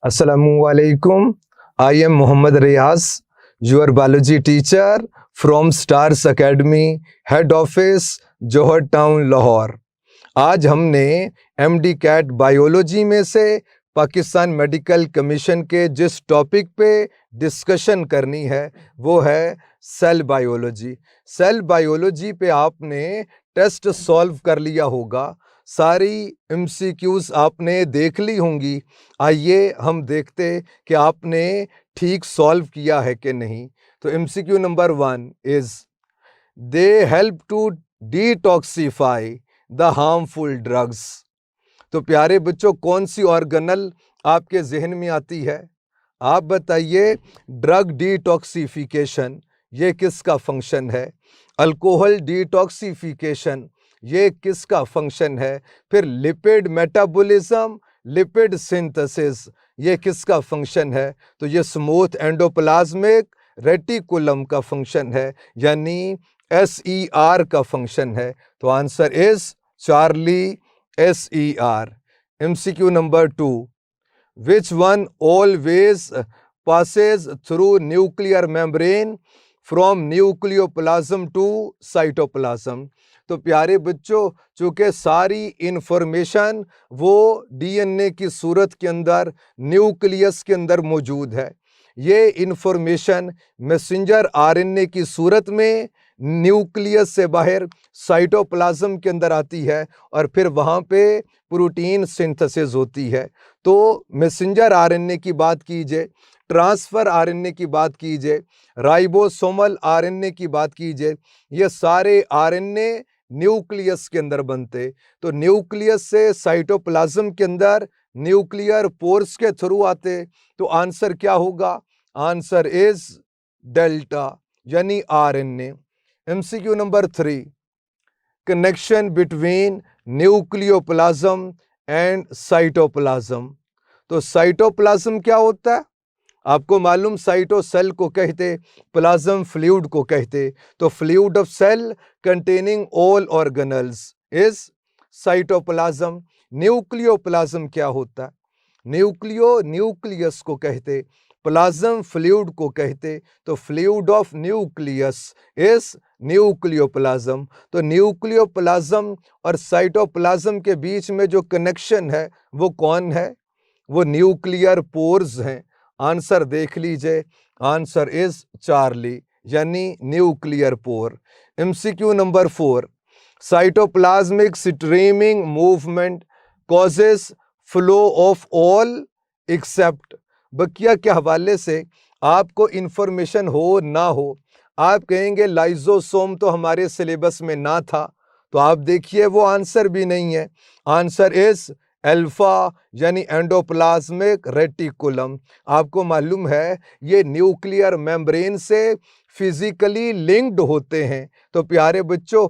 Assalamualaikum. I am Muhammad Riaz, your biology teacher from Stars Academy, Head Office, Johar Town, Lahore. आज हमने MD cat biology में से Pakistan medical commission के जिस topic पे discussion करनी है वो है सेल बायोलॉजी। सेल बायोलॉजी पे आपने टेस्ट सॉल्व कर लिया होगा, सारी MCQs आपने देख ली होंगी। आइए हम देखते कि आपने ठीक सॉल्व किया है कि नहीं। तो MCQ number 1 is they help to detoxify the harmful drugs. तो प्यारे बच्चों, कौन सी ऑर्गेनल आपके जहन में आती है? आप बताइए। ड्रग डिटॉक्सिफिकेशन ये किसका फंक्शन है? अल्कोहल डिटॉक्सिफिकेशन ये किसका फंक्शन है? फिर लिपिड मेटाबॉलिज्म, लिपिड सिंथेसिस ये किसका फंक्शन है? तो ये स्मूथ एंडोप्लाज्मिक रेटिकुलम का फंक्शन है, यानी SER का फंक्शन है। तो answer is Charlie, SER। MCQ number 2, which one always passes through nuclear membrane from nucleoplasm to cytoplasm? तो प्यारे बच्चों, चूँकि सारी इंफॉर्मेशन वो DNA की सूरत के अंदर, न्यूक्लियस के अंदर मौजूद है, ये इंफॉर्मेशन मैसेंजर RNA की सूरत में न्यूक्लियस से बाहर साइटोप्लाज्म के अंदर आती है और फिर वहाँ पे प्रोटीन सिंथेसिस होती है। तो मैसेंजर RNA की बात कीजिए, ट्रांसफ़र RNA की बात कीजिए, राइबोसोमल RNA की बात कीजिए, ये सारे RNA न्यूक्लियस के अंदर बनते। तो न्यूक्लियस से साइटोप्लाज्म के अंदर न्यूक्लियर पोर्स के थ्रू आते। तो आंसर क्या होगा? आंसर इज डेल्टा, यानी RNA। MCQ number 3, connection between nucleoplasm and cytoplasm. तो साइटोप्लाज्म क्या होता है? आपको मालूम, साइटो सेल को कहते, प्लाज्म फ्लूइड को कहते। तो fluid of cell containing all organelles is cytoplasm. Nucleoplasm क्या होता है? न्यूक्लियस को कहते, प्लाज्म फ्लूइड को कहते। तो fluid of nucleus is nucleoplasm. तो न्यूक्लियोप्लाज्म और साइटोप्लाज्म के बीच में जो कनेक्शन है वो कौन है? वो न्यूक्लियर पोर्स हैं। आंसर देख लीजिए, आंसर इज चार्ली, यानी nuclear pore. MCQ number 4, cytoplasmic streaming movement causes flow of all except. बकिया के हवाले से आपको इंफॉर्मेशन हो ना हो, आप कहेंगे लाइजोसोम तो हमारे सिलेबस में ना था, तो आप देखिए वो आंसर भी नहीं है। आंसर इज अल्फा, यानी एंडोप्लाज्मिक रेटिकुलम। आपको मालूम है ये न्यूक्लियर मेम्ब्रेन से फिजिकली लिंक्ड होते हैं। तो प्यारे बच्चों,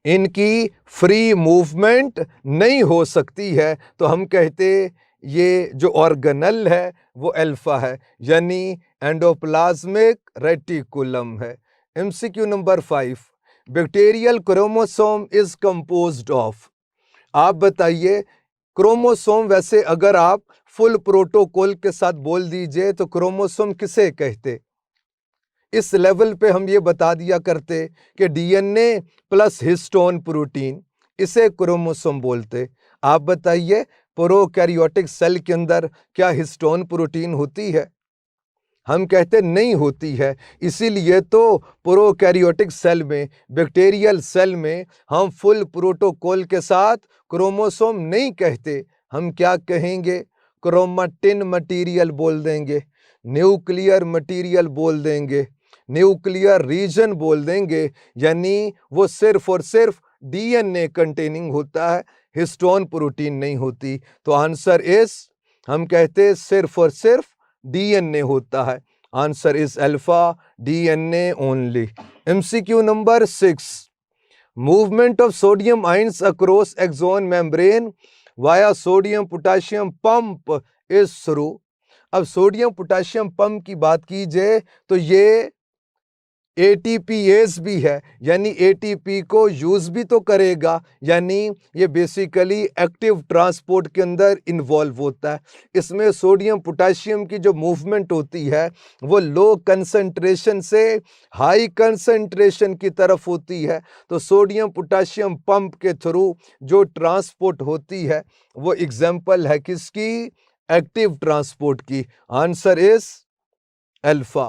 इनकी फ्री मूवमेंट नहीं हो सकती है। तो हम कहते ये जो ऑर्गेनल है वो अल्फा है, यानी एंडोप्लाज्मिक रेटिकुलम है। MCQ number 5, bacterial chromosome is composed of. आप बताइए, क्रोमोसोम वैसे अगर आप फुल प्रोटोकॉल के साथ बोल दीजिए तो क्रोमोसोम किसे कहते? इस लेवल पे हम ये बता दिया करते कि DNA प्लस हिस्टोन प्रोटीन, इसे क्रोमोसोम बोलते। आप बताइए, प्रोकैरियोटिक सेल के अंदर क्या हिस्टोन प्रोटीन होती है? हम कहते नहीं होती है। इसीलिए तो प्रोकैरियोटिक सेल में, बैक्टीरियल सेल में हम फुल प्रोटोकॉल के साथ क्रोमोसोम नहीं कहते। हम क्या कहेंगे? क्रोमैटिन मटेरियल बोल देंगे, न्यूक्लियर मटेरियल बोल देंगे, न्यूक्लियर रीजन बोल देंगे, यानी वो सिर्फ और सिर्फ DNA कंटेनिंग होता है, हिस्टोन प्रोटीन नहीं होती। तो आंसर इज, हम कहते सिर्फ और सिर्फ DNA होता है। Answer is alpha, DNA only. MCQ number 6, movement of sodium ions across axon membrane via sodium potassium pump is through. अब सोडियम पोटाशियम पंप की बात कीजिए तो ये ATPase भी है, यानी ATP को यूज़ भी तो करेगा, यानी ये बेसिकली एक्टिव ट्रांसपोर्ट के अंदर इन्वॉल्व होता है। इसमें सोडियम पोटेशियम की जो मूवमेंट होती है वो लो कंसंट्रेशन से हाई कंसंट्रेशन की तरफ होती है। तो सोडियम पोटेशियम पंप के थ्रू जो ट्रांसपोर्ट होती है वो एग्जाम्पल है किसकी? एक्टिव ट्रांसपोर्ट की। Answer is alpha.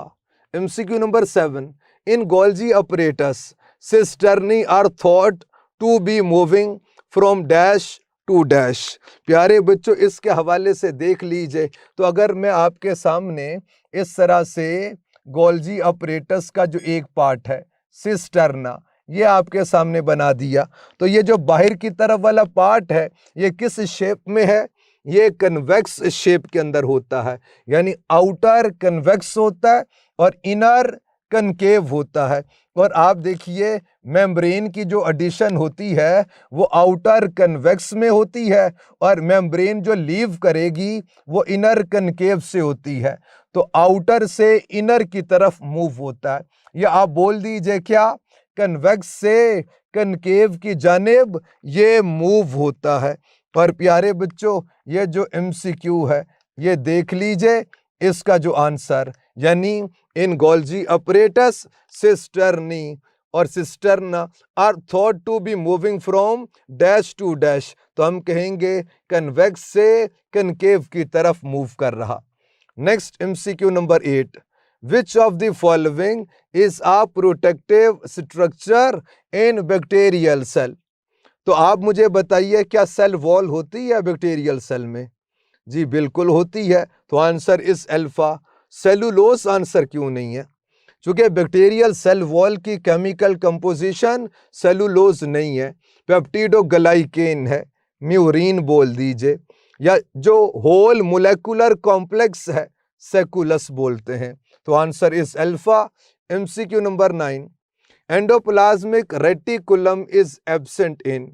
MCQ number 7, in Golgi apparatus, cisternae are thought to be moving from dash to dash। प्यारे बच्चों, इसके हवाले से देख लीजिए। तो अगर मैं आपके सामने इस तरह से गोल्जी अपरेटस का जो एक पार्ट है सिस्टर्ना, ये आपके सामने बना दिया, तो ये जो बाहर की तरफ वाला पार्ट है ये किस शेप में है? ये कन्वेक्स शेप के अंदर होता है, यानी आउटर कन्वेक्स होता है और इनर कनकेव होता है। और आप देखिए मेम्ब्रेन की जो एडिशन होती है वो आउटर कन्वेक्स में होती है और मेम्ब्रेन जो लीव करेगी वो इनर कनकेव से होती है। तो आउटर से इनर की तरफ मूव होता है, या आप बोल दीजिए क्या, कन्वेक्स से कनकेव की जानिब ये मूव होता है। और प्यारे बच्चों, ये जो MCQ है ये देख लीजिए, इसका जो आंसर, यानी इन गोल्जी अपरेटस सिस्टर्नी और cisterna are thought to be moving from dash to dash, तो हम कहेंगे कन्वेक्स से कनकेव की तरफ मूव कर रहा। Next MCQ number 8, which of the following is a protective structure in bacterial cell? तो आप मुझे बताइए, क्या सेल वॉल होती है बैक्टीरियल सेल में? जी बिल्कुल होती है। तो answer is alpha. Cellulose answer क्यों नहीं है? क्योंकि बैक्टीरियल सेल वॉल की केमिकल कंपोजिशन सेलुलोज नहीं है, पेप्टिडोग्लाइकेन है, म्यूरिन बोल दीजिए, या जो होल मोलेकुलर कॉम्प्लेक्स है सेकुलस बोलते हैं। तो answer is alpha. MCQ number 9, endoplasmic reticulum is absent in.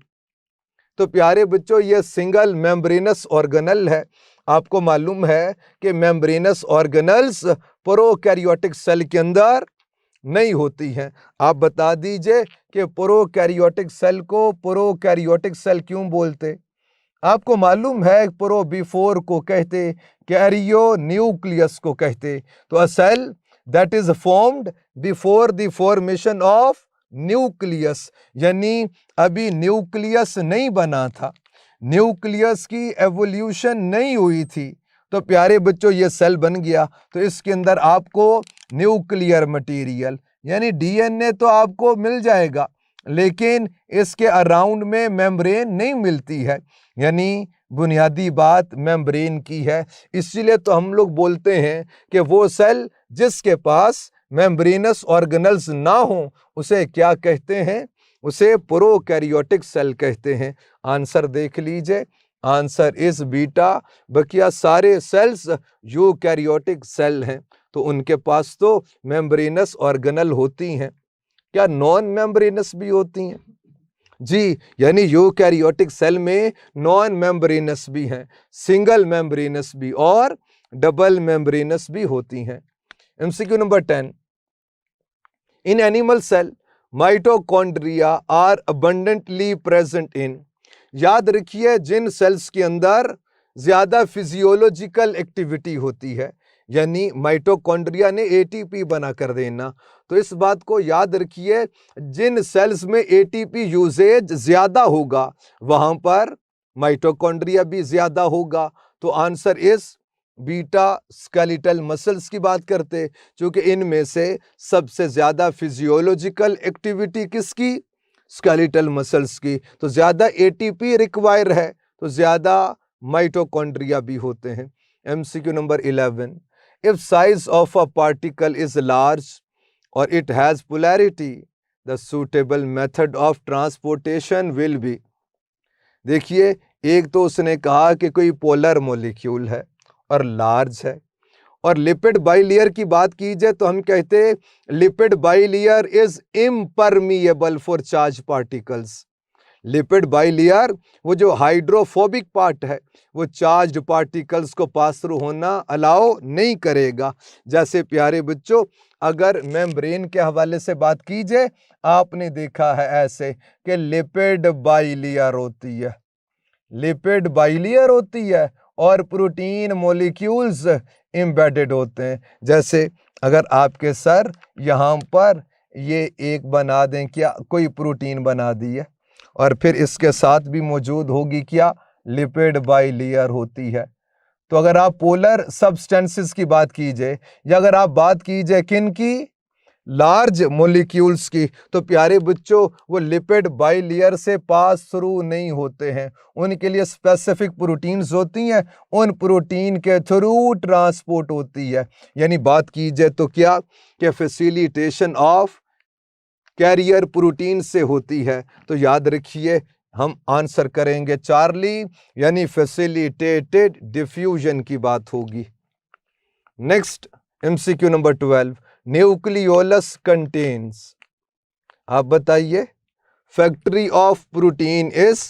तो प्यारे बच्चों, ये सिंगल मेम्ब्रेनस ऑर्गेनल है। आपको मालूम है कि मेम्ब्रेनस ऑर्गेनल्स प्रोकैरियोटिक सेल के अंदर नहीं होती हैं। आप बता दीजिए कि प्रोकैरियोटिक सेल को प्रोकैरियोटिक सेल क्यों बोलते? आपको मालूम है प्रो बिफोर को कहते, कैरियो न्यूक्लियस को कहते। तो a cell that is formed before the formation of nucleus, यानी अभी न्यूक्लियस नहीं बना था, न्यूक्लियस की एवोल्यूशन नहीं हुई थी। तो प्यारे बच्चों, ये सेल बन गया तो इसके अंदर आपको न्यूक्लियर मटेरियल यानी DNA तो आपको मिल जाएगा, लेकिन इसके अराउंड में मेम्ब्रेन नहीं मिलती है, यानी बुनियादी बात मेम्ब्रेन की है। इसीलिए तो हम लोग बोलते हैं कि वो सेल जिसके पास मेम्ब्रेनस ऑर्गेनल्स ना हो उसे क्या कहते हैं? उसे प्रोकैरियोटिक सेल कहते हैं। आंसर देख लीजिए, आंसर इज बीटा। बकिया सारे सेल्स यूकैरियोटिक सेल हैं, तो उनके पास तो मेम्ब्रेनस ऑर्गेनल होती हैं। क्या नॉन मेम्ब्रेनस भी होती हैं? जी, यानी यूकैरियोटिक सेल में नॉन मेम्ब्रेनस भी हैं, सिंगल मेम्ब्रेनस भी और डबल मेम्ब्रेनस भी होती हैं। MCQ number 10, in animal cell mitochondria are abundantly present in. याद रखिए, जिन सेल्स के अंदर ज्यादा फिजियोलॉजिकल एक्टिविटी होती है, यानी माइटोकॉन्ड्रिया ने ATP बना कर देना, तो इस बात को याद रखिए, जिन सेल्स में ATP यूजेज ज्यादा होगा वहां पर माइटोकॉन्ड्रिया भी ज्यादा होगा। तो answer is beta. Skeletal muscles की बात करते, क्योंकि इनमें से सबसे ज्यादा फिजियोलॉजिकल एक्टिविटी किसकी? स्केलेटल मसल्स की। तो ज्यादा ATP रिक्वायर है तो ज्यादा माइटोकॉन्ड्रिया भी होते हैं। MCQ number 11, if size of a particle is large और it has polarity, the suitable method of transportation will be. देखिए, एक तो उसने कहा कि कोई पोलर मॉलिक्यूल है और लार्ज है, और लिपिड बाइलेयर की बात कीजिए तो हम कहते हैं lipid bilayer is impermeable for charge particles. Lipid bilayer वो जो हाइड्रोफोबिक पार्ट है वो चार्ज्ड पार्टिकल्स को पास थ्रू होना अलाउ नहीं करेगा। जैसे प्यारे बच्चों अगर मेम्ब्रेन के हवाले से बात कीजिए, आपने देखा है ऐसे कि लिपिड बाइलेयर होती है, लिपिड बाइलेयर होती है और प्रोटीन मॉलिक्यूल्स एम्बेडेड होते हैं। जैसे अगर आपके सर यहाँ पर ये एक बना दें, क्या कोई प्रोटीन बना दी है और फिर इसके साथ भी मौजूद होगी क्या, लिपिड बाइलेयर होती है। तो अगर आप पोलर सब्सटेंसेस की बात कीजिए या अगर आप बात कीजिए किन की, लार्ज मॉलिक्यूल्स की, तो प्यारे बच्चों वो लिपिड बाइलेयर से पास थ्रू नहीं होते हैं, उनके लिए स्पेसिफिक प्रोटीन्स होती हैं, उन प्रोटीन के थ्रू ट्रांसपोर्ट होती है। यानी बात कीजिए तो क्या कि फैसिलिटेशन ऑफ कैरियर प्रोटीन से होती है। तो याद रखिए हम आंसर करेंगे चार्ली, यानी फैसिलिटेटेड डिफ्यूजन की बात होगी। Next MCQ number 12, nucleolus contains, आप बताइए factory of protein is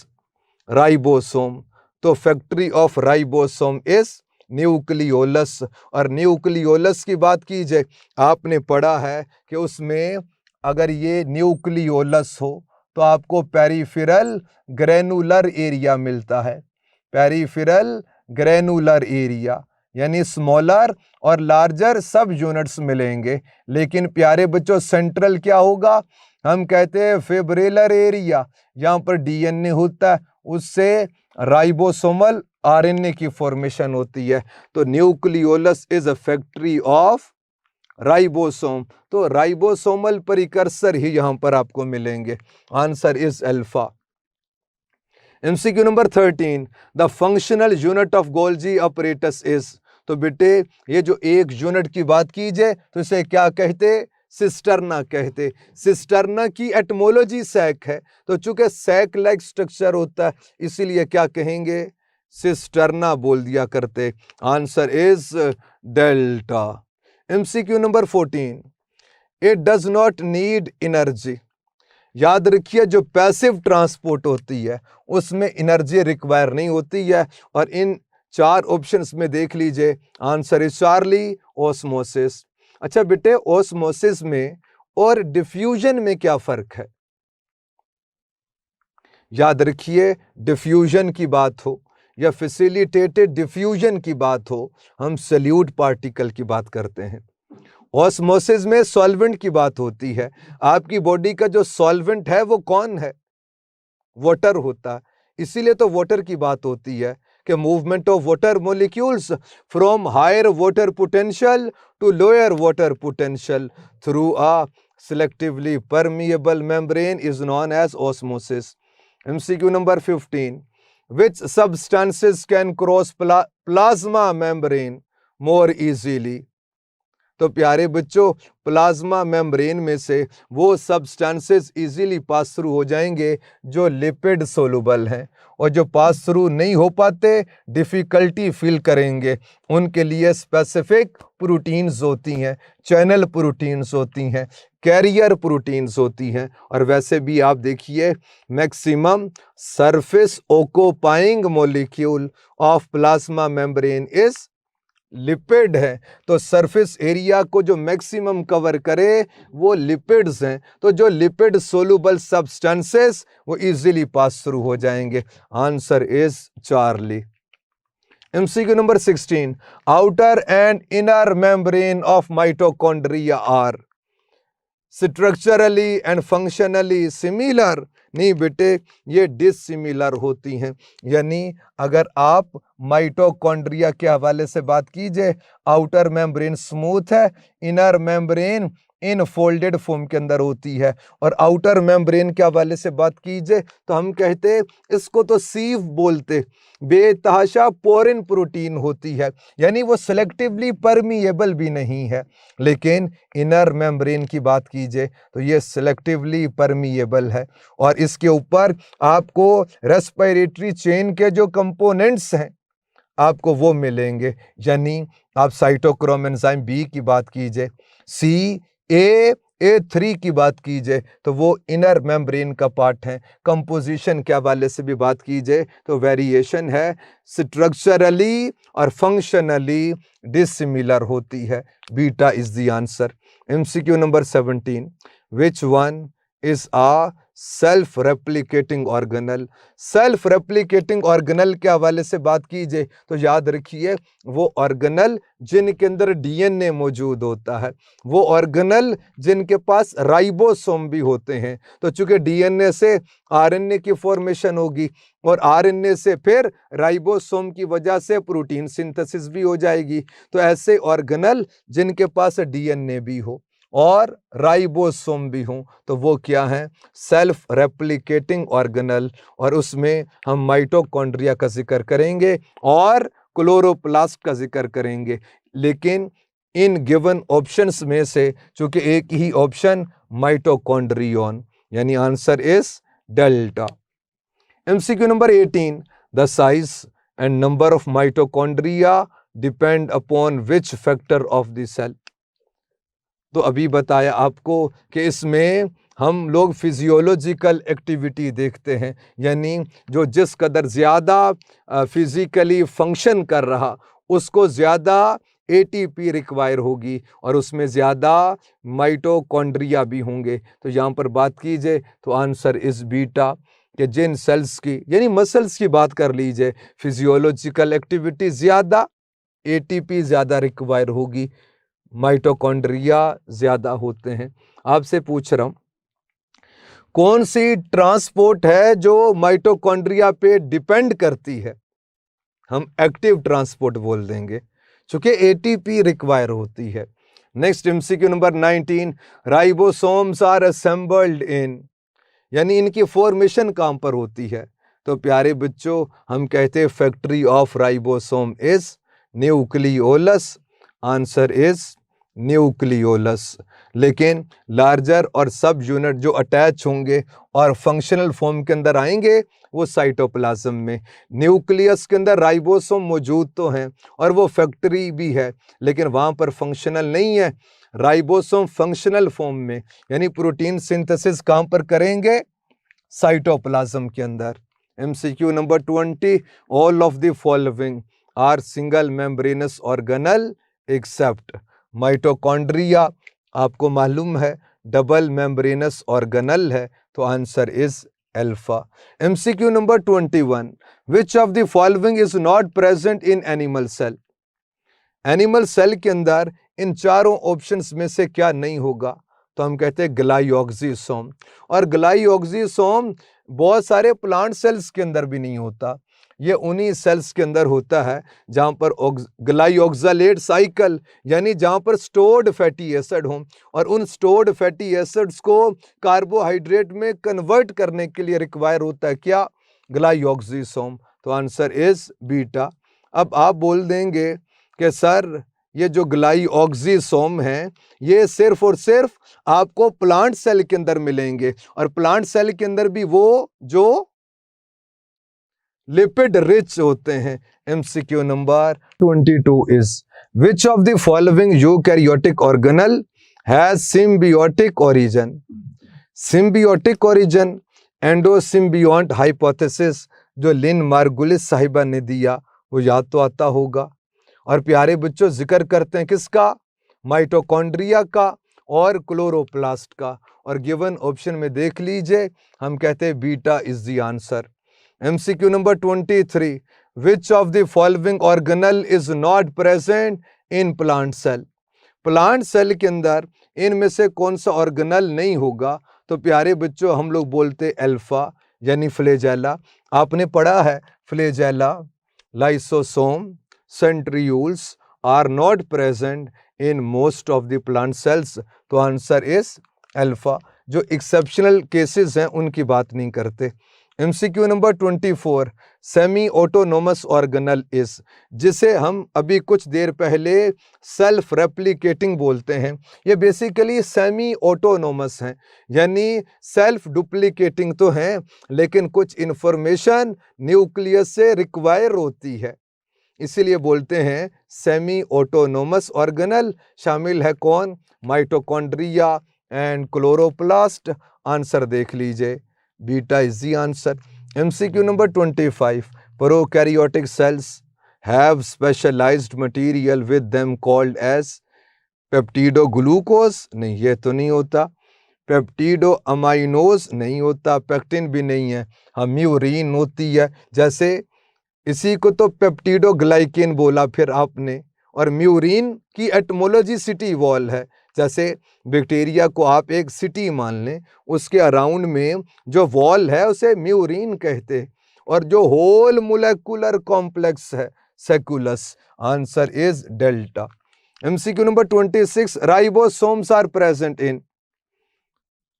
ribosome, तो factory of ribosome is nucleolus. और न्यूक्लियोलस की बात कीजिए, आपने पढ़ा है कि उसमें अगर ये न्यूक्लियोलस हो तो आपको पेरिफेरल ग्रेनुलर एरिया मिलता है, पेरिफेरल ग्रेनुलर एरिया, यानी स्मॉलर और लार्जर सब यूनिट्स मिलेंगे। लेकिन प्यारे बच्चों सेंट्रल क्या होगा, हम कहते हैं फिब्रिलर एरिया, यहाँ पर डीएनए होता है, उससे राइबोसोमल आरएनए की फॉर्मेशन होती है। तो nucleolus is a factory of ribosome, तो राइबोसोमल परिकर्सर ही यहां पर आपको मिलेंगे। Answer is alpha. MCQ number 13, the functional unit of Golgi apparatus is, तो बेटे ये जो एक यूनिट की बात कीजिए तो इसे क्या कहते, सिस्टर्ना कहते। सिस्टर्ना की एटमोलॉजी सैक है, तो चूंकि सैक लाइक स्ट्रक्चर होता है इसीलिए क्या कहेंगे, सिस्टर्ना बोल दिया करते। Answer is delta. MCQ number 14, it does not need energy, याद रखिए जो पैसिव ट्रांसपोर्ट होती है उसमें एनर्जी रिक्वायर नहीं होती है। और इन चार ऑप्शंस में देख लीजिए, आंसर इज चार्ली, ओस्मोसिस। अच्छा बेटे ओस्मोसिस में और डिफ्यूजन में क्या फर्क है, याद रखिए डिफ्यूजन की बात हो या फैसिलिटेटेड डिफ्यूजन की बात हो, हम सल्यूट पार्टिकल की बात करते हैं। ऑस्मोसिस में सॉल्वेंट की बात होती है, आपकी बॉडी का जो सॉल्वेंट है वो कौन है, वाटर होता है, इसीलिए तो वाटर की बात होती है कि movement of water molecules from higher water potential to lower water potential through a selectively permeable membrane is known as osmosis. MCQ number 15, which substances can cross plasma membrane more easily, तो प्यारे बच्चों plasma membrane में से वो substances easily pass through हो जाएंगे जो lipid soluble हैं, और जो पास थ्रू नहीं हो पाते डिफ़िकल्टी फील करेंगे, उनके लिए स्पेसिफिक प्रोटीन्स होती हैं, चैनल प्रोटीन्स होती हैं, कैरियर प्रोटीन्स होती हैं। और वैसे भी आप देखिए maximum surface occupying molecule of plasma membrane is lipid है, तो सरफेस एरिया को जो मैक्सिमम कवर करे वो लिपिड्स हैं, तो जो लिपिड सोलुबल सब्सटेंसेस वो इजीली पास थ्रू हो जाएंगे। Answer is Charlie. MCQ number 16, outer and inner membrane of mitochondria are structurally and functionally similar, नहीं बेटे ये डिसिमिलर होती हैं। यानी अगर आप माइटोकॉन्ड्रिया के हवाले से बात कीजिए, आउटर मेम्ब्रेन स्मूथ है, inner membrane in folded form के अंदर होती है, और आउटर मेम्ब्रेन के हवाले से बात कीजिए तो हम कहते इसको तो सीव बोलते, बेतहाशा पोरिन प्रोटीन होती है, यानी वो सेलेक्टिवली परमिएबल भी नहीं है। लेकिन इनर मेम्ब्रेन की बात कीजिए तो ये सेलेक्टिवली परमिएबल है, और इसके ऊपर आपको रेस्पिरेटरी चेन के जो कंपोनेंट्स हैं आपको वो मिलेंगे। यानी आप साइटोक्रोम एंजाइम बी की बात कीजिए, CAA A3 की बात की जाए तो वो इनर मेम्ब्रेन का पार्ट है। कंपोजिशन के हवाले से भी बात की जाए तो वेरिएशन है, स्ट्रक्चरली और फंक्शनली डिसिमिलर होती है। Beta is the answer. MCQ number 17, which one is a self replicating organelle. Self replicating organelle के हवाले से बात की जाए तो याद रखिए वो ऑर्गेनल जिनके अंदर DNA मौजूद होता है, वो ऑर्गेनल जिनके पास राइबोसोम भी होते हैं। तो चूंकि DNA से RNA की फॉर्मेशन होगी और RNA से फिर राइबोसोम की वजह से प्रोटीन सिंथेसिस भी हो जाएगी। तो ऐसे ऑर्गेनल जिनके पास DNA भी हो और राइबोसोम भी हों तो वो क्या है, सेल्फ रेप्लिकेटिंग ऑर्गेनल। और उसमें हम माइटोकॉन्ड्रिया का जिक्र करेंगे और क्लोरोप्लास्ट का जिक्र करेंगे। लेकिन इन गिवन ऑप्शंस में से चूंकि एक ही ऑप्शन माइटोकॉन्ड्रियन, यानी answer is delta. MCQ number 18, the size and number of mitochondria depend upon which factor of the cell. तो अभी बताया आपको कि इसमें हम लोग फिजियोलॉजिकल एक्टिविटी देखते हैं, यानी जो जिस कदर ज़्यादा फिजिकली फंक्शन कर रहा उसको ज़्यादा ATP रिक्वायर होगी और उसमें ज़्यादा माइटोकॉन्ड्रिया भी होंगे। तो यहाँ पर बात की जाए तो आंसर इस बीटा कि जिन सेल्स की, यानी मसल्स की बात कर लीजिए, फिजियोलॉजिकल एक्टिविटी ज़्यादा, ATP ज़्यादा रिक्वायर होगी, माइटोकॉन्ड्रिया ज़्यादा होते हैं। आपसे पूछ रहा हूँ कौन सी ट्रांसपोर्ट है जो माइटोकॉन्ड्रिया पे डिपेंड करती है? हम एक्टिव ट्रांसपोर्ट बोल देंगे क्योंकि ATP रिक्वायर होती है। Next MCQ number 19, ribosomes are assembled in, यानी इनकी फॉर्मेशन कहाँ पर होती है? तो प्यारे बच्चों हम कहते हैं factory of ribosome is nucleolus. Answer is nucleolus. लेकिन लार्जर और सब यूनिट जो अटैच होंगे और फंक्शनल फॉर्म के अंदर आएंगे वो साइटोप्लाज्म में। न्यूक्लियस के अंदर राइबोसोम मौजूद तो हैं और वो फैक्ट्री भी है, लेकिन वहाँ पर फंक्शनल नहीं है। राइबोसोम फंक्शनल फॉर्म में, यानी प्रोटीन सिंथेसिस कहाँ पर करेंगे? साइटोप्लाज्म के अंदर। MCQ number 20, all of the following are single membranous organelle except mitochondria. आपको मालूम है डबल मेम्ब्रेनस ऑर्गेनल है, तो answer is alpha. MCQ number 21, which of the following is not present in animal cell. Animal cell के अंदर इन चारों options में से क्या नहीं होगा? तो हम कहते हैं ग्लाइऑक्सिसोम। और ग्लाइऑक्सिसोम बहुत सारे प्लांट सेल्स के अंदर भी नहीं होता, ये उन्हीं सेल्स के अंदर होता है जहाँ पर ग्लाइऑक्सालेट साइकिल, यानी जहाँ पर स्टोर्ड फैटी एसिड हों और उन स्टोर्ड फैटी एसिड्स को कार्बोहाइड्रेट में कन्वर्ट करने के लिए रिक्वायर होता है क्या? ग्लाइऑक्सिसोम। तो आंसर इज बीटा। अब आप बोल देंगे कि सर ये जो ग्लाइऑक्सिसोम हैं ये सिर्फ और सिर्फ आपको प्लांट सेल के अंदर मिलेंगे, और प्लांट सेल के अंदर भी वो जो लिपिड रिच होते हैं। MCQ number 22 is which of the following eukaryotic organelle has symbiotic origin. Symbiotic origin endosymbiont hypothesis जो लिन मार्गुलिस साहिबा ने दिया वो याद तो आता होगा। और प्यारे बच्चों जिक्र करते हैं किसका? माइटोकॉन्ड्रिया का और क्लोरोप्लास्ट का। और गिवन ऑप्शन में देख लीजिए हम कहते हैं beta is the answer. MCQ number 23, which of the following organelle is not present in plant cell. Plant cell के अंदर इनमें से कौन सा ऑर्गेनल नहीं होगा? तो प्यारे बच्चों हम लोग बोलते अल्फा, यानी फ्लैजेला। आपने पढ़ा है flagella, lysosome, centrioles are not present in most of the plant cells. तो आंसर इज अल्फा। जो एक्सेप्शनल केसेस हैं उनकी बात नहीं करते। MCQ number 24, semi autonomous organelle is, जिसे हम अभी कुछ देर पहले सेल्फ रेप्लिकेटिंग बोलते हैं, ये बेसिकली सेमी ऑटोनोमस हैं, यानी सेल्फ डुप्लीकेटिंग तो हैं लेकिन कुछ इंफॉर्मेशन न्यूक्लियस से रिक्वायर होती है, इसीलिए बोलते हैं सेमी ऑटोनोमस ऑर्गेनल। शामिल है कौन? Mitochondria, and chloroplast? आंसर देख लीजिए, beta is the answer. MCQ number 25, prokaryotic cells have specialised material with them called as peptido glucose? नहीं, ये तो नहीं होता। पेप्टिडो अमाइनोज? नहीं होता। पेक्टिन भी नहीं है। हाँ, म्यूरिन होती है। जैसे इसी को तो पेप्टिडो ग्लाइकेन बोला फिर आपने, और म्यूरिन की एटमोलॉजी सिटी वॉल है। जैसे बैक्टीरिया को आप एक सिटी मान लें, उसके अराउंड में जो वॉल है उसे म्यूरिन कहते हैं, और जो होल मोलेकुलर कॉम्प्लेक्स है सेक्युलस। Answer is delta. MCQ number 26, ribosomes are present in?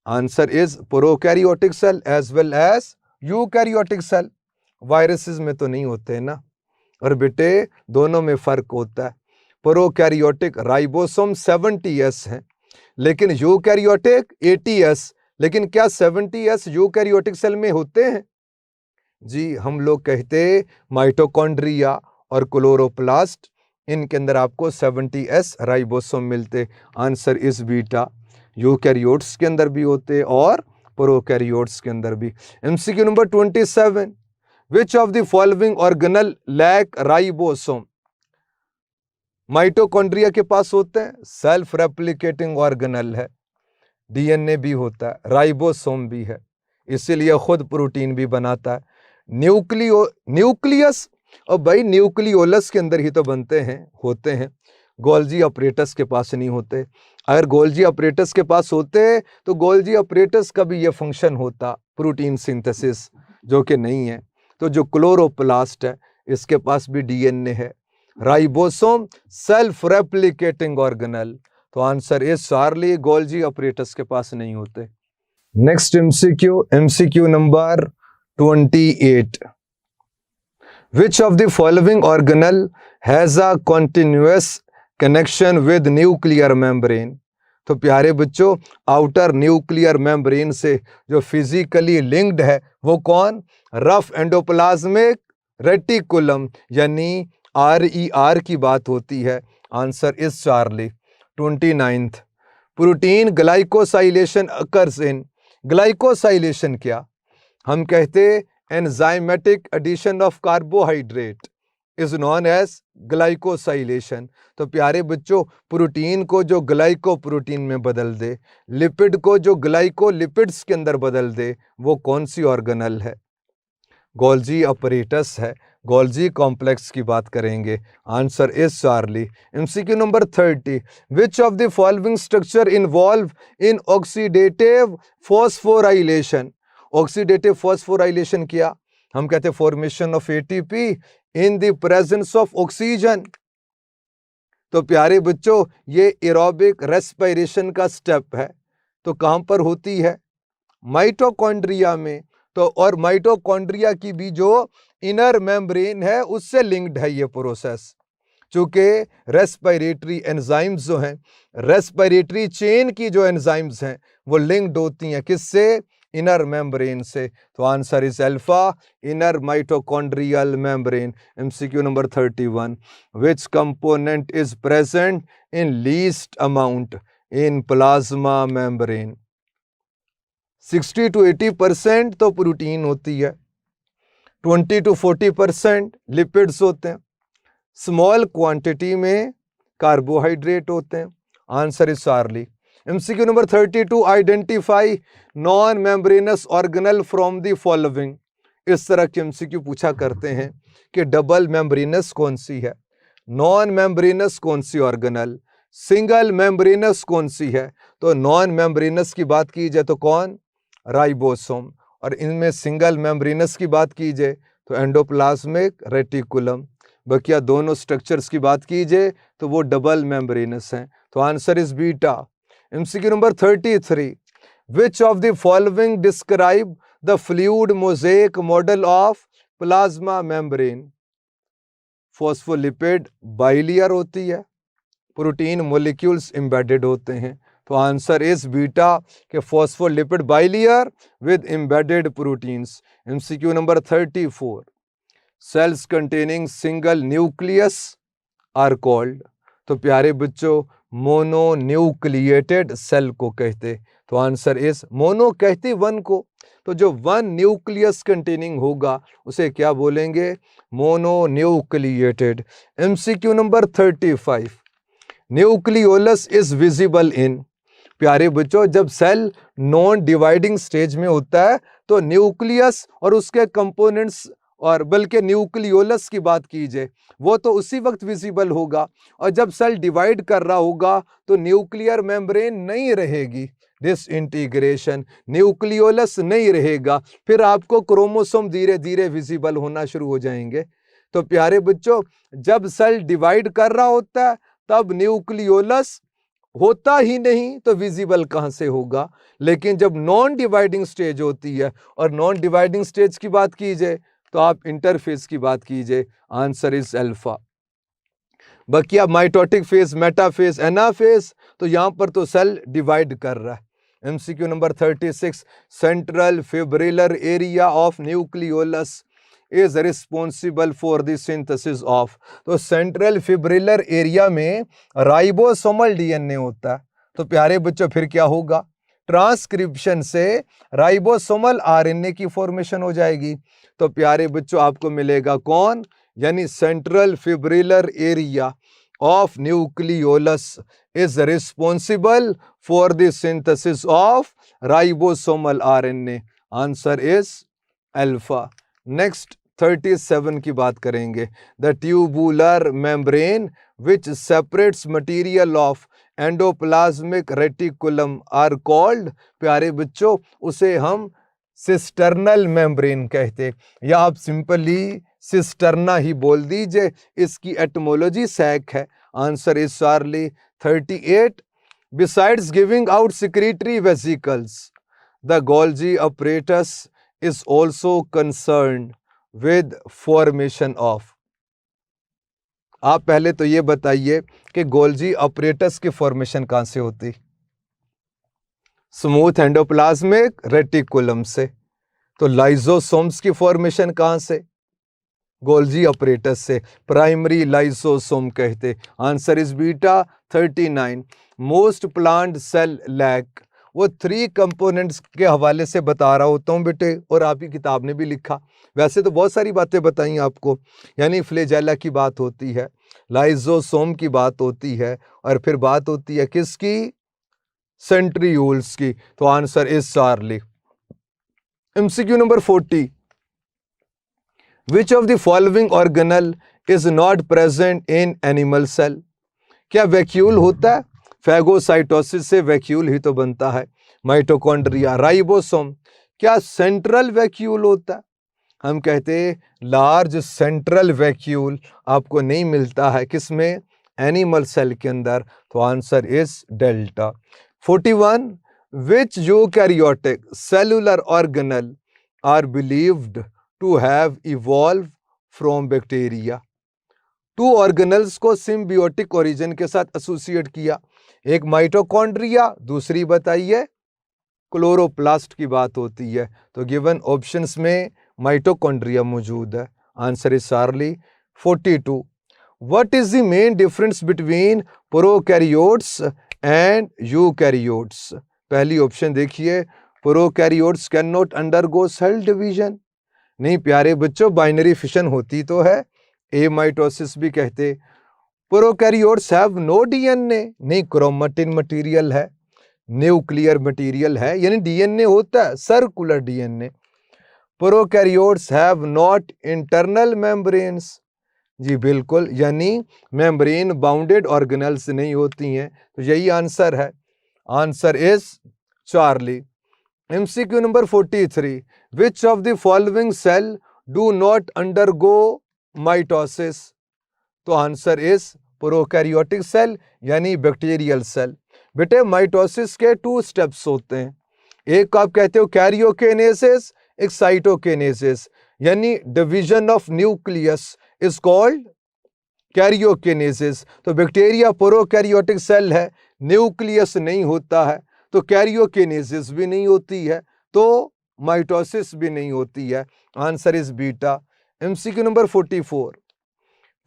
Answer is prokaryotic cell as well as eukaryotic cell. Viruses में तो नहीं होते ना, और बेटे दोनों में फर्क होता है। प्रोकैरियोटिक राइबोसोम 70S है, लेकिन यूकैरियोटिक 80S। लेकिन क्या 70S यूकैरियोटिक सेल में होते हैं? जी, हम लोग कहते माइटोकॉन्ड्रिया और क्लोरोप्लास्ट, इनके अंदर आपको 70S राइबोसोम मिलते। Answer is beta. यूकैरियोट्स के अंदर भी होते और प्रोकैरियोट्स के अंदर भी। MCQ number 27, which of the following organelle lack ribosome? Mitochondria के पास होते हैं, सेल्फ रेप्लिकेटिंग ऑर्गेनल है, DNA भी होता है, राइबोसोम भी है, इसीलिए खुद प्रोटीन भी बनाता है। न्यूक्लियस, और भाई न्यूक्लियोलस के अंदर ही तो बनते हैं, होते हैं। गोल्जी अपरेटस के पास नहीं होते। अगर गोल्जी अपरेटस के पास होते तो गोल्जी अपरेटस का भी ये फंक्शन होता, प्रोटीन सिंथेसिस, जो कि नहीं है। तो जो क्लोरोप्लास्ट है इसके पास भी DNA है। राइबोसोम सेल्फ रेप्लिकेटिंग ऑर्गेनल, तो answer is Charlie, Golgi apparatus के पास नहीं होते। Next MCQ number 28, which of the following organelle has a continuous connection with nuclear membrane? तो प्यारे बच्चों, आउटर न्यूक्लियर मेम्ब्रेन से जो फिजिकली लिंक्ड है वो कौन? रफ एंडोप्लाज्मिक रेटिकुलम, यानी RER की बात होती है। Answer is Charlie. 29th, protein glycosylation occurs in? Glycosylation क्या? हम कहते enzymatic addition of carbohydrate is known as glycosylation. तो प्यारे बच्चों, प्रोटीन को जो ग्लाइको प्रोटीन में बदल दे, लिपिड को जो ग्लाइको लिपिड्स के अंदर बदल दे, वो कौन सी ऑर्गेनल है? गोल्जी अपरेटस है। गोल्जी कॉम्प्लेक्स की बात करेंगे। Answer is Charlie. MCQ number 30, which of the following structure involve in oxidative phosphorylation? Oxidative phosphorylation क्या? हम कहते हैं formation of ATP in the presence of oxygen. तो प्यारे बच्चों, ये एरोबिक रेस्पिरेशन का स्टेप है। तो कहां पर होती है? माइटोकॉन्ड्रिया में। तो और माइटोकॉन्ड्रिया की भी जो इनर मेम्ब्रेन है उससे लिंक्ड है ये प्रोसेस, चूंकि रेस्पिरेटरी एंजाइम्स जो हैं, रेस्पिरेटरी चेन की जो एंजाइम्स हैं वो लिंक्ड होती हैं किससे? इनर मेम्ब्रेन से। तो answer is alpha, inner mitochondrial membrane. MCQ number 31, which component is present in least amount in plasma membrane? 60 to 80% तो प्रोटीन होती है, 20 to 40% लिपिड्स होते हैं, स्मॉल क्वांटिटी में कार्बोहाइड्रेट होते हैं। Answer is Charlie. MCQ number 32, identify non membranes organelle from the following? इस तरह के MCQ पूछा करते हैं कि डबल मेम्ब्रेनस कौन सी है, नॉन मेम्ब्रेनस कौन सी ऑर्गेनल, सिंगल मेम्ब्रेनस कौन सी है? तो नॉन मेम्ब्रेनस की बात की जाए तो कौन? राइबोसोम। और इनमें सिंगल मेम्ब्रेनस की बात की जाए तो एंडोप्लाज्मिक रेटिकुलम। बकिया दोनों स्ट्रक्चर्स की बात की जाए तो वो डबल मेम्ब्रेनस हैं। तो answer is beta. MCQ number 33, which of the following describe the fluid mosaic model of plasma membrane? Phospholipid bilayer होती है, प्रोटीन मॉलिक्यूल्स एम्बेडेड होते हैं। तो आंसर इज बीटा के phospholipid bilayer with embedded proteins. MCQ number 34, cells containing single nucleus are called? तो प्यारे बच्चों, mononucleated cell को कहते। तो आंसर इज मोनो कहते वन को, तो जो वन न्यूक्लियस कंटेनिंग होगा उसे क्या बोलेंगे? Mononucleated. MCQ number 35, nucleolus is visible in. प्यारे बच्चों, जब सेल नॉन डिवाइडिंग स्टेज में होता है तो न्यूक्लियस और उसके कंपोनेंट्स, और बल्कि न्यूक्लियोलस की बात कीजिए, वो तो उसी वक्त विजिबल होगा। और जब सेल डिवाइड कर रहा होगा तो न्यूक्लियर मेम्ब्रेन नहीं रहेगी, डिसइंटीग्रेशन, न्यूक्लियोलस नहीं रहेगा, फिर आपको क्रोमोसोम धीरे धीरे विजिबल होना शुरू हो जाएंगे। तो प्यारे बच्चों, जब सेल डिवाइड कर रहा होता है तब न्यूक्लियोलस होता ही नहीं तो विजिबल कहां से होगा। लेकिन जब नॉन डिवाइडिंग स्टेज होती है, और नॉन डिवाइडिंग स्टेज की बात कीजिए तो आप इंटरफेस की बात कीजिए, आंसर इज अल्फा। बाकी अब माइटोटिक फेज, मेटाफेज, एनाफेज, तो यहां पर तो सेल डिवाइड कर रहा है। MCQ number 36, central fibrillar area of nucleolus is responsible for the synthesis of. तो सेंट्रल फिब्रिलर एरिया में राइबोसोमल डीएनए होता है। तो प्यारे बच्चों, फिर क्या होगा? ट्रांसक्रिप्शन से राइबोसोमल आरएनए की फॉर्मेशन हो जाएगी। तो प्यारे बच्चों, आपको मिलेगा कौन? यानी central fibrillar area of nucleolus is responsible for the synthesis of ribosomal RNA. Answer is alpha. Next 37 की बात करेंगे। The tubular membrane which separates material of endoplasmic reticulum are called. प्यारे बच्चों, उसे हम सिस्टर्नल मेम्ब्रेन कहते, या आप सिंपली सिस्टर्ना ही बोल दीजिए, इसकी एटमोलॉजी सैक है। Answer is Charlie. 38, besides giving out secretory vesicles the Golgi apparatus is also concerned with formation of। आप पहले तो ये बताइए कि गोल्जी अपरेटस की फॉर्मेशन कहां से होती? स्मूथ एंडोप्लाज्मिक रेटिकुलम से। तो लाइजोसोम्स की फॉर्मेशन कहां से? गोल्जी अपरेटस से, प्राइमरी लाइसोसोम कहते। Answer is beta. 39, most plant cell lack. वो 3 कंपोनेंट्स के हवाले से बता रहा होता हूं बेटे, और आपकी किताब ने भी लिखा। वैसे तो बहुत सारी बातें बताई आपको, यानी फ्लैजेला की बात होती है, लाइसोसोम की बात होती है, और फिर बात होती है किसकी? सेंट्रियूल्स की। तो answer is Charlie. MCQ number 40, which of the following organelle is not present in animal cell. क्या वैक्यूल होता है? फैगोसाइटोसिस से वैक्यूल ही तो बनता है। माइटोकॉन्ड्रिया, राइबोसोम, क्या सेंट्रल वैक्यूल होता है? हम कहते हैं लार्ज सेंट्रल वैक्यूल आपको नहीं मिलता है, किसमें? एनिमल सेल के अंदर। तो answer is delta. 41, which eukaryotic cellular organelle are believed to have evolve from bacteria. 2 organelles को सिम्बियोटिक ओरिजिन के साथ एसोसिएट किया, एक माइटोकॉन्ड्रिया, दूसरी बताइए? क्लोरोप्लास्ट की बात होती है। तो गिवन ऑप्शंस में माइटोकॉन्ड्रिया मौजूद है। Answer is Charlie. 42, what is the main difference between prokaryotes and eukaryotes. पहली ऑप्शन देखिए, prokaryotes can not undergo cell division. नहीं प्यारे बच्चों, बाइनरी फिशन होती तो है, एमाइटोसिस भी कहते। प्रोकैरियोट्स हैव नो डीएनए, नहीं क्रोमेटिन मटेरियल है, न्यूक्लियर मटेरियल है, यानी डीएनए होता है, circular DNA. Prokaryotes have not internal membranes. जी बिल्कुल, यानी मेम्ब्रेन बाउंडेड ऑर्गेनल्स नहीं होती हैं। तो यही आंसर है। Answer is Charlie. MCQ number 43, which of the following cell do not undergo mitosis. तो आंसर इज प्रोकैरियोटिक सेल, यानी बैक्टीरियल सेल। बेटे माइटोसिस के 2 स्टेप्स होते हैं, एक आप कहते हो कैरियोकिनेसिस, एक साइटोकिनेसिस, यानी division of nucleus is called karyokinesis. तो बैक्टीरिया प्रोकैरियोटिक सेल है, न्यूक्लियस नहीं होता है, तो कैरियोकिनेसिस भी नहीं होती है, तो माइटोसिस भी नहीं होती है। Answer is beta. MCQ number 44,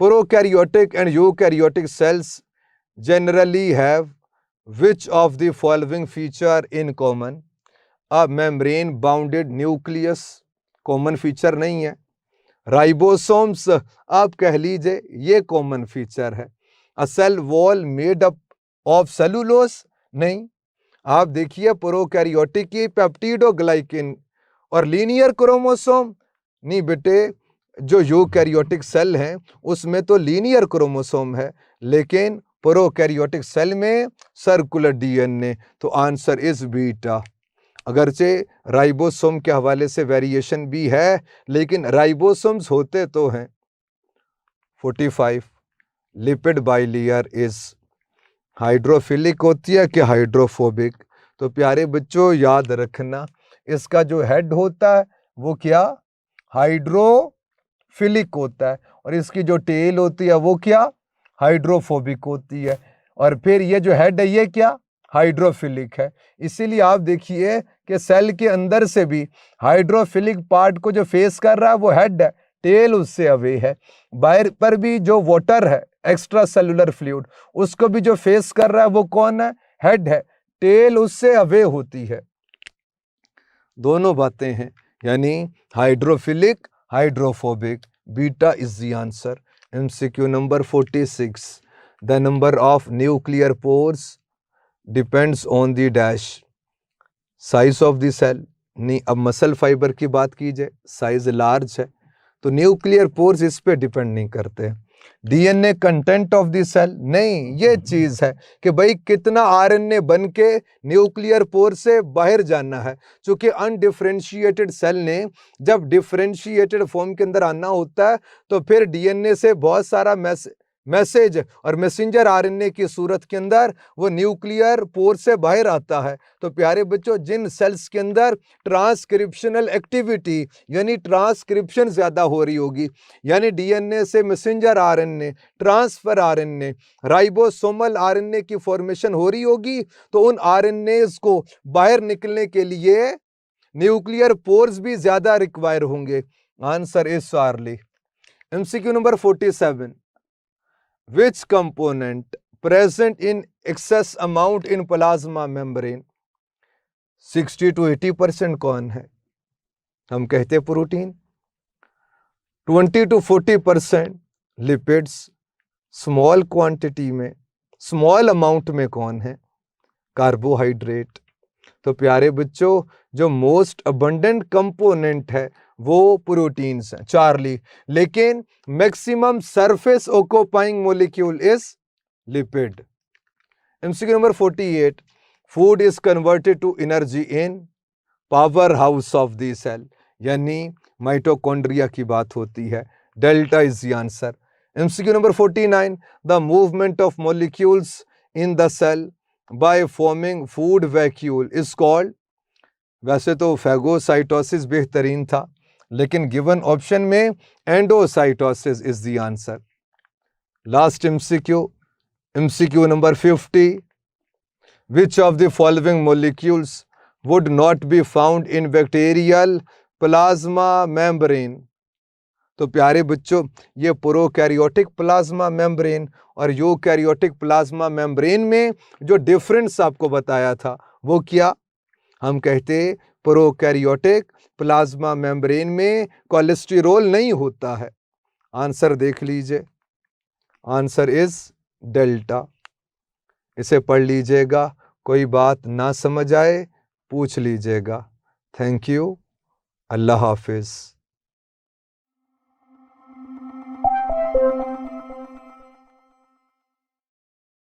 prokaryotic and eukaryotic cells generally have which of the following feature in common? A membrane bounded nucleus common feature नहीं है। राइबोसोम्स आप कह लीजिए ये कॉमन फीचर है। A cell wall made up of cellulose नहीं। आप देखिए प्रोकैरियोटिक की पेप्टिडोग्लाइकिन और लीनियर क्रोमोसोम नहीं बेटे, जो यूकैरियोटिक सेल हैं उसमें तो लीनियर क्रोमोसोम है, लेकिन प्रोकैरियोटिक सेल में सर्कुलर डीएनए, तो आंसर इज बीटा। अगरचे राइबोसोम के हवाले से वेरिएशन भी है, लेकिन राइबोसोम्स होते तो हैं। 45 लिपिड बाइलेयर इज हाइड्रोफिलिक होती है कि हाइड्रोफोबिक? तो प्यारे बच्चों याद रखना, इसका जो हेड होता है वो क्या? हाइड्रोफिलिक होता है, और इसकी जो टेल होती है वो क्या? हाइड्रोफोबिक होती है। और फिर ये जो हेड है ये क्या? हाइड्रोफिलिक है। इसीलिए आप देखिए कि सेल के अंदर से भी हाइड्रोफिलिक पार्ट को जो फेस कर रहा है वो हेड है, टेल उससे अवे है। बाहर पर भी जो वाटर है, एक्स्ट्रा सेलुलर फ्लूइड, उसको भी जो फेस कर रहा है वो कौन है? हेड है, टेल उससे अवे होती है। दोनों बातें हैं, यानी hydrophilic, hydrophobic. Beta is the answer. MCQ number 46, the number of nuclear pores depends on the dash size of the cell. नहीं, अब मसल फाइबर की बात की जाए, साइज लार्ज है तो न्यूक्लियर पोर्स इस पे डिपेंड नहीं करते। DNA content of the cell, नहीं, ये चीज है कि भाई कितना आरएनए बन के न्यूक्लियर पोर से बाहर जाना है। क्योंकि अनडिफरेंशिएटेड सेल ने जब डिफरेंशिएटेड फॉर्म के अंदर आना होता है तो फिर डीएनए से बहुत सारा मैसेज और मैसेंजर आरएनए की सूरत के अंदर वो न्यूक्लियर पोर से बाहर आता है। तो प्यारे बच्चों, जिन सेल्स के अंदर ट्रांसक्रिप्शनल एक्टिविटी यानी ट्रांसक्रिप्शन ज्यादा हो रही होगी, यानी डीएनए से messenger RNA, transfer RNA, ribosomal RNA की फॉर्मेशन हो रही होगी, तो उन आरएनएस को बाहर निकलने के लिए न्यूक्लियर पोर्स भी ज्यादा रिक्वायर होंगे। Answer is Charlie. MCQ number 47, which component present in excess amount in plasma membrane? 60 to 80% कौन है? हम कहते protein. 20 to 40% lipids. Small quantity में, स्मॉल अमाउंट में कौन है? कार्बोहाइड्रेट। तो प्यारे बच्चों, जो मोस्ट अबंडेंट कंपोनेंट है वो प्रोटीन्स हैं, चार्ली। लेकिन maximum surface occupying molecule is lipid. MCQ number 48, food is converted to energy in power house of the cell, यानी माइटोकॉन्ड्रिया की बात होती है। Delta is the answer. MCQ number 49, the movement of molecules in the cell by forming food vacuole is called? वैसे तो phagocytosis बेहतरीन था, लेकिन गिवन ऑप्शन में endocytosis is the answer. Last MCQ, MCQ number 50, which of the following molecules would not be found in bacterial plasma membrane? तो प्यारे बच्चों, ये प्रोकैरियोटिक प्लाज्मा मेम्ब्रेन और यूकैरियोटिक प्लाज्मा मेम्ब्रेन में जो डिफरेंस आपको बताया था वो क्या? हम कहते प्रोकैरियोटिक प्लाज्मा मेम्ब्रेन में कोलेस्टेरॉल नहीं होता है। आंसर देख लीजिए, आंसर इज डेल्टा। इसे पढ़ लीजिएगा, कोई बात ना समझ आए पूछ लीजिएगा। Thank you, Allah Hafiz.